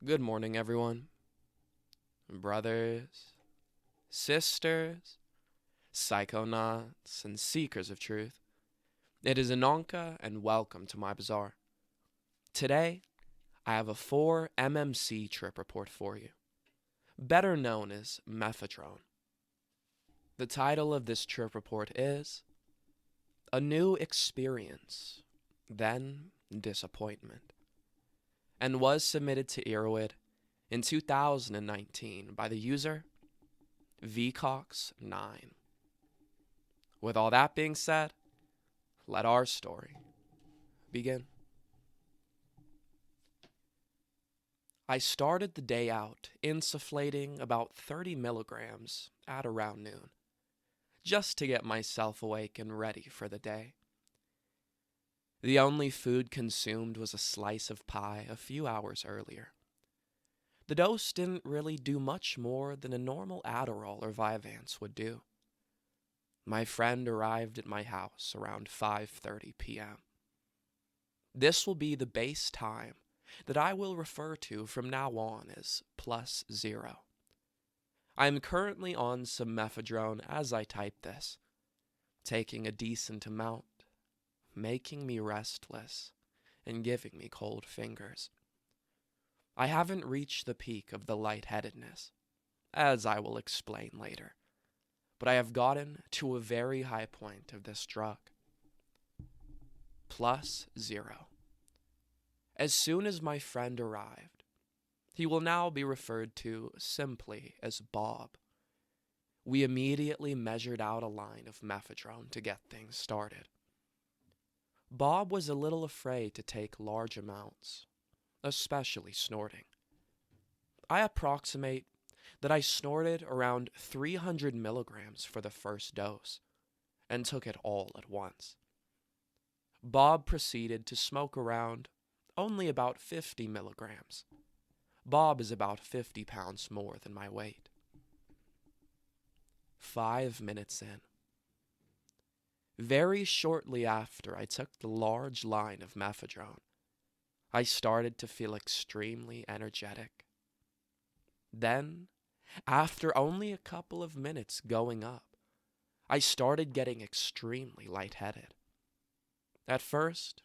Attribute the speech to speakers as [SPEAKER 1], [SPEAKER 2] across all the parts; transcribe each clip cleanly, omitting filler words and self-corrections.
[SPEAKER 1] Good morning, everyone. Brothers, sisters, psychonauts, and seekers of truth. It is Ananka, and welcome to my bazaar. Today, I have a 4 MMC trip report for you, better known as Mephedrone. The title of this trip report is A New Experience, Then Disappointment, and was submitted to Earwid in 2019 by the user VCox9. With all that being said, let our story begin. I started the day out insufflating about 30 milligrams at around noon, just to get myself awake and ready for the day. The only food consumed was a slice of pie a few hours earlier. The dose didn't really do much more than a normal Adderall or Vyvanse would do. My friend arrived at my house around 5:30 p.m. This will be the base time that I will refer to from now on as +0. I am currently on some Mephedrone as I type this, taking a decent amount, making me restless, and giving me cold fingers. I haven't reached the peak of the lightheadedness, as I will explain later, but I have gotten to a very high point of this drug. +0. As soon as my friend arrived, he will now be referred to simply as Bob. We immediately measured out a line of Mephedrone to get things started. Bob was a little afraid to take large amounts, especially snorting. I approximate that I snorted around 300 milligrams for the first dose, and took it all at once. Bob proceeded to smoke around only about 50 milligrams. Bob is about 50 pounds more than my weight. 5 minutes in. Very shortly after I took the large line of Mephedrone, I started to feel extremely energetic. Then, after only a couple of minutes going up, I started getting extremely lightheaded. At first,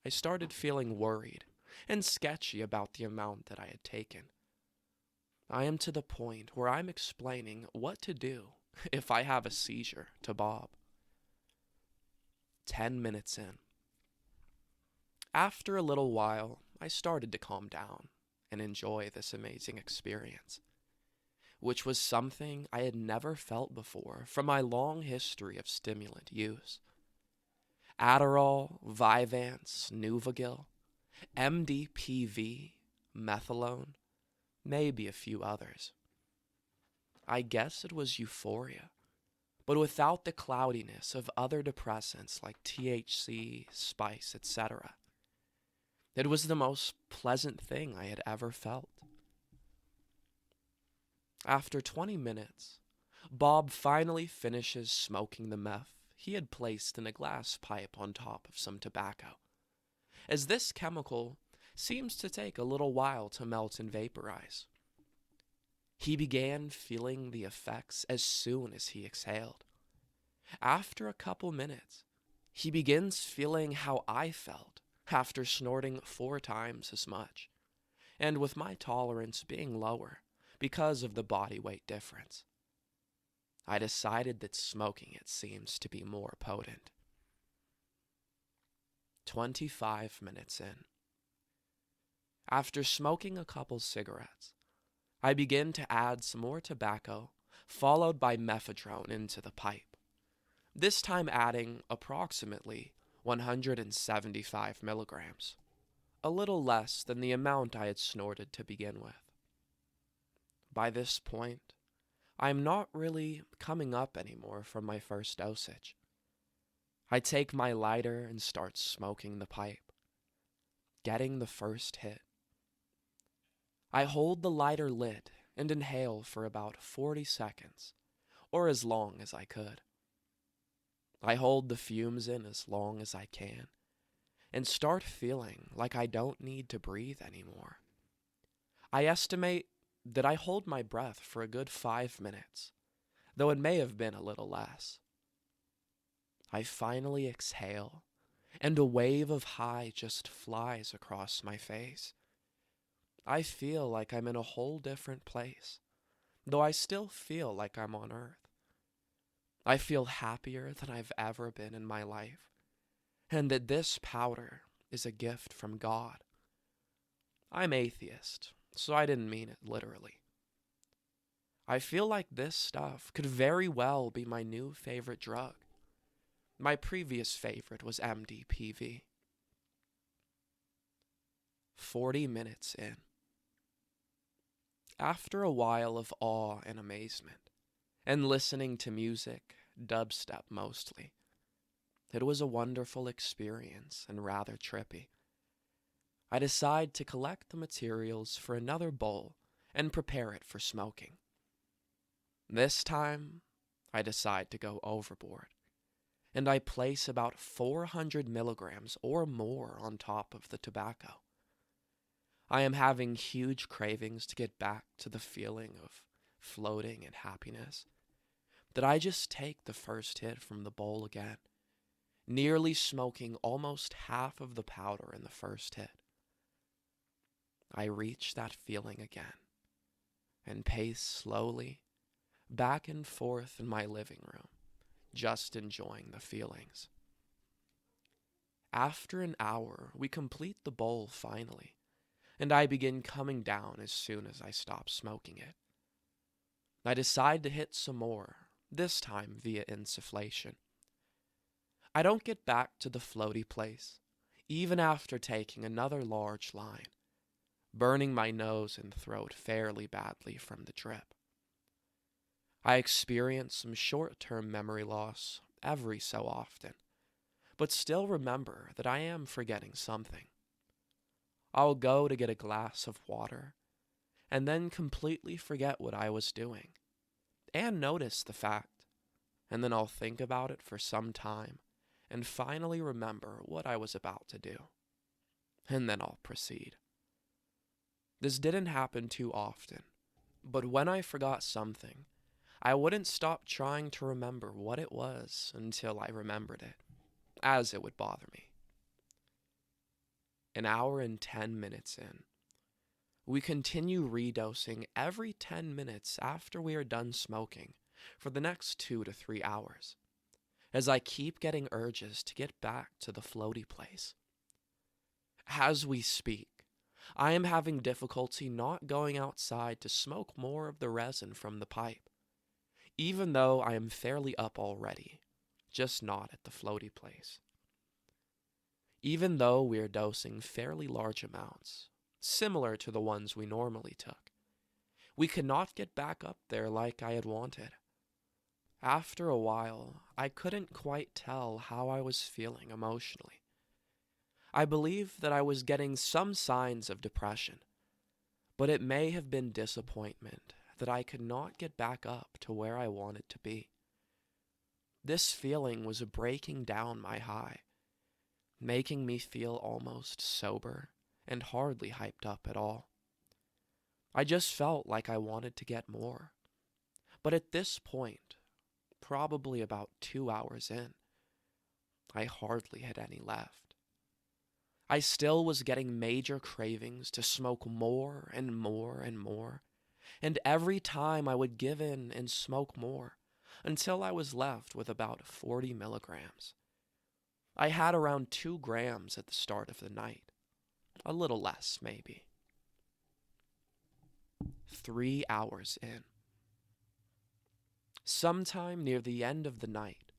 [SPEAKER 1] I started feeling worried and sketchy about the amount that I had taken. I am to the point where I'm explaining what to do if I have a seizure to Bob. 10 minutes in. After a little while, I started to calm down and enjoy this amazing experience, which was something I had never felt before from my long history of stimulant use. Adderall, Vyvanse, Nuvagil, MDPV, methylone, maybe a few others. I guess it was euphoria, but without the cloudiness of other depressants like THC, spice, etc. It was the most pleasant thing I had ever felt. After 20 minutes, Bob finally finishes smoking the meth he had placed in a glass pipe on top of some tobacco, as this chemical seems to take a little while to melt and vaporize. He began feeling the effects as soon as he exhaled. After a couple minutes, he begins feeling how I felt after snorting 4 times as much, and with my tolerance being lower because of the body weight difference. I decided that smoking it seems to be more potent. 25 minutes in. After smoking a couple cigarettes, I begin to add some more tobacco, followed by Mephedrone into the pipe, this time adding approximately 175 milligrams, a little less than the amount I had snorted to begin with. By this point, I am not really coming up anymore from my first dosage. I take my lighter and start smoking the pipe, getting the first hit. I hold the lighter lit and inhale for about 40 seconds, or as long as I could. I hold the fumes in as long as I can, and start feeling like I don't need to breathe anymore. I estimate that I hold my breath for a good 5 minutes, though it may have been a little less. I finally exhale, and a wave of high just flies across my face. I feel like I'm in a whole different place, though I still feel like I'm on Earth. I feel happier than I've ever been in my life, and that this powder is a gift from God. I'm atheist, so I didn't mean it literally. I feel like this stuff could very well be my new favorite drug. My previous favorite was MDPV. 40 minutes in. After a while of awe and amazement, and listening to music, dubstep mostly, it was a wonderful experience and rather trippy. I decide to collect the materials for another bowl and prepare it for smoking. This time, I decide to go overboard, and I place about 400 milligrams or more on top of the tobacco. I am having huge cravings to get back to the feeling of floating and happiness, that I just take the first hit from the bowl again, nearly smoking almost half of the powder in the first hit. I reach that feeling again, and pace slowly back and forth in my living room, just enjoying the feelings. After an hour, we complete the bowl finally, and I begin coming down as soon as I stop smoking it. I decide to hit some more, this time via insufflation. I don't get back to the floaty place, even after taking another large line, burning my nose and throat fairly badly from the drip. I experience some short-term memory loss every so often, but still remember that I am forgetting something. I'll go to get a glass of water, and then completely forget what I was doing, and notice the fact, and then I'll think about it for some time, and finally remember what I was about to do, and then I'll proceed. This didn't happen too often, but when I forgot something, I wouldn't stop trying to remember what it was until I remembered it, as it would bother me. An hour and 10 minutes in, we continue redosing every 10 minutes after we are done smoking for the next 2 to 3 hours, as I keep getting urges to get back to the floaty place. As we speak, I am having difficulty not going outside to smoke more of the resin from the pipe, even though I am fairly up already, just not at the floaty place. Even though we are dosing fairly large amounts, similar to the ones we normally took, we could not get back up there like I had wanted. After a while, I couldn't quite tell how I was feeling emotionally. I believe that I was getting some signs of depression, but it may have been disappointment that I could not get back up to where I wanted to be. This feeling was breaking down my high, making me feel almost sober and hardly hyped up at all. I just felt like I wanted to get more. But at this point, probably about 2 hours in, I hardly had any left. I still was getting major cravings to smoke more and more and more, and every time I would give in and smoke more, until I was left with about 40 milligrams. I had around 2 grams at the start of the night. A little less, maybe. 3 hours in. Sometime near the end of the night,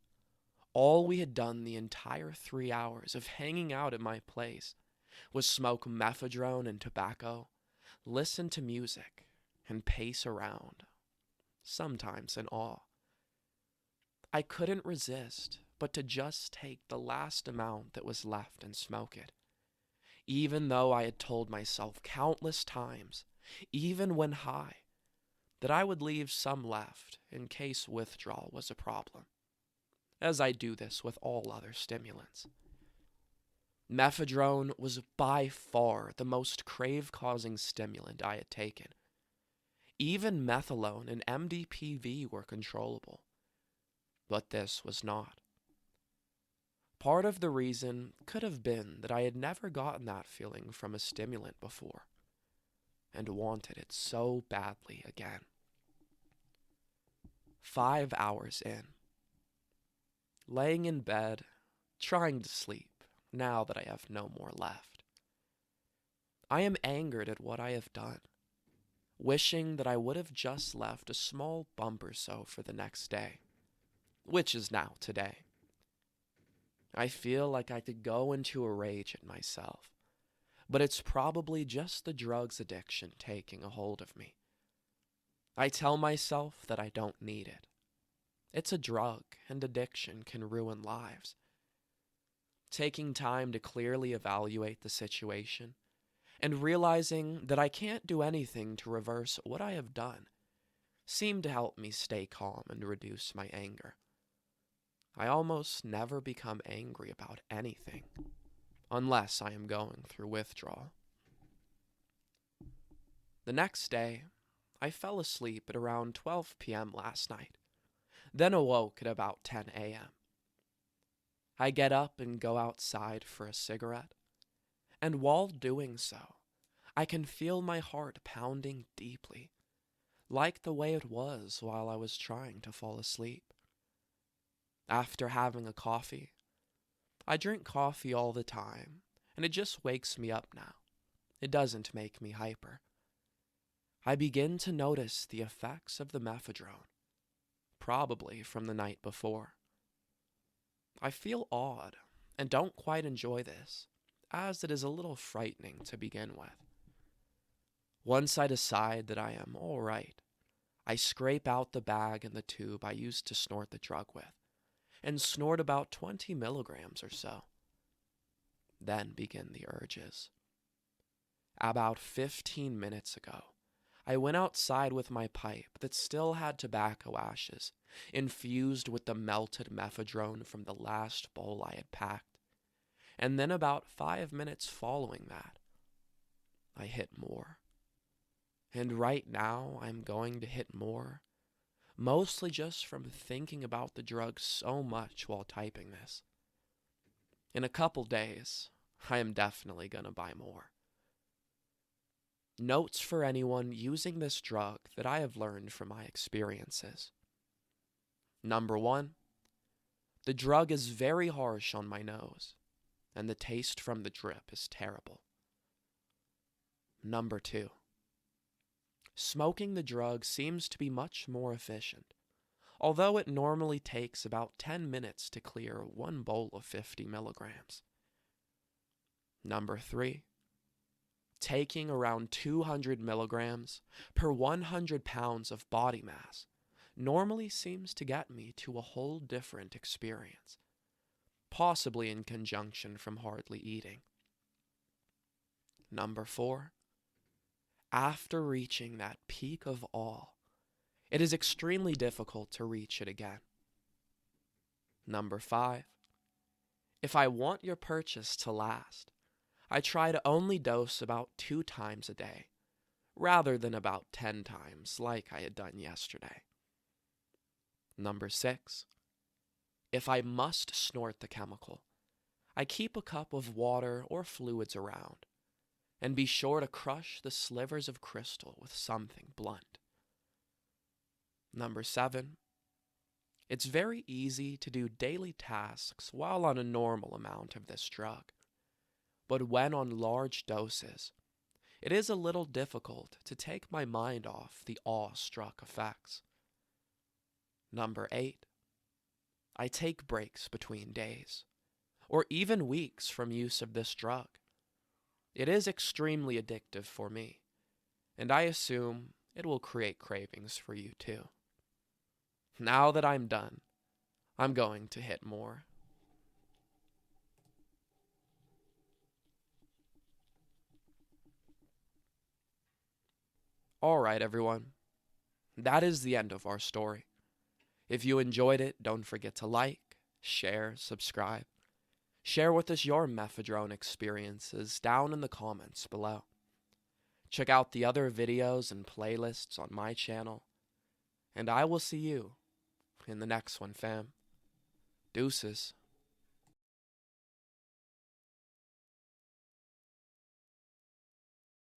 [SPEAKER 1] all we had done the entire 3 hours of hanging out at my place was smoke mephedrone and tobacco, listen to music, and pace around, sometimes in awe. I couldn't resist but to just take the last amount that was left and smoke it, even though I had told myself countless times, even when high, that I would leave some left in case withdrawal was a problem, as I do this with all other stimulants. Mephedrone was by far the most crave-causing stimulant I had taken. Even methylone and MDPV were controllable, but this was not. Part of the reason could have been that I had never gotten that feeling from a stimulant before, and wanted it so badly again. 5 hours in, laying in bed, trying to sleep, now that I have no more left. I am angered at what I have done, wishing that I would have just left a small bump or so for the next day, which is now today. I feel like I could go into a rage at myself, but it's probably just the drugs addiction taking a hold of me. I tell myself that I don't need it. It's a drug, and addiction can ruin lives. Taking time to clearly evaluate the situation, and realizing that I can't do anything to reverse what I have done, seemed to help me stay calm and reduce my anger. I almost never become angry about anything, unless I am going through withdrawal. The next day, I fell asleep at around 12 p.m. last night, then awoke at about 10 a.m. I get up and go outside for a cigarette, and while doing so, I can feel my heart pounding deeply, like the way it was while I was trying to fall asleep. After having a coffee, I drink coffee all the time, and it just wakes me up now. It doesn't make me hyper. I begin to notice the effects of the mephedrone, probably from the night before. I feel odd and don't quite enjoy this, as it is a little frightening to begin with. Once I decide that I am all right, I scrape out the bag and the tube I used to snort the drug with, and snort about 20 milligrams or so. Then begin the urges. About 15 minutes ago, I went outside with my pipe that still had tobacco ashes, infused with the melted mephedrone from the last bowl I had packed, and then about 5 minutes following that, I hit more. And right now, I'm going to hit more, mostly just from thinking about the drug so much while typing this. In a couple days, I am definitely gonna buy more. Notes for anyone using this drug that I have learned from my experiences. Number 1, the drug is very harsh on my nose, and the taste from the drip is terrible. Number 2, smoking the drug seems to be much more efficient, although it normally takes about 10 minutes to clear one bowl of 50 milligrams. Number 3, taking around 200 milligrams per 100 pounds of body mass normally seems to get me to a whole different experience, possibly in conjunction from hardly eating. Number 4, after reaching that peak of awe, it is extremely difficult to reach it again. Number 5, if I want your purchase to last, I try to only dose about 2 times a day, rather than about 10 times like I had done yesterday. Number 6, if I must snort the chemical, I keep a cup of water or fluids around, and be sure to crush the slivers of crystal with something blunt. Number 7, it's very easy to do daily tasks while on a normal amount of this drug, but when on large doses, it is a little difficult to take my mind off the awe-struck effects. Number 8, I take breaks between days, or even weeks from use of this drug. It is extremely addictive for me, and I assume it will create cravings for you too. Now that I'm done, I'm going to hit more. Alright everyone, that is the end of our story. If you enjoyed it, don't forget to like, share, subscribe. Share with us your Mephedrone experiences down in the comments below. Check out the other videos and playlists on my channel, and I will see you in the next one, fam. Deuces.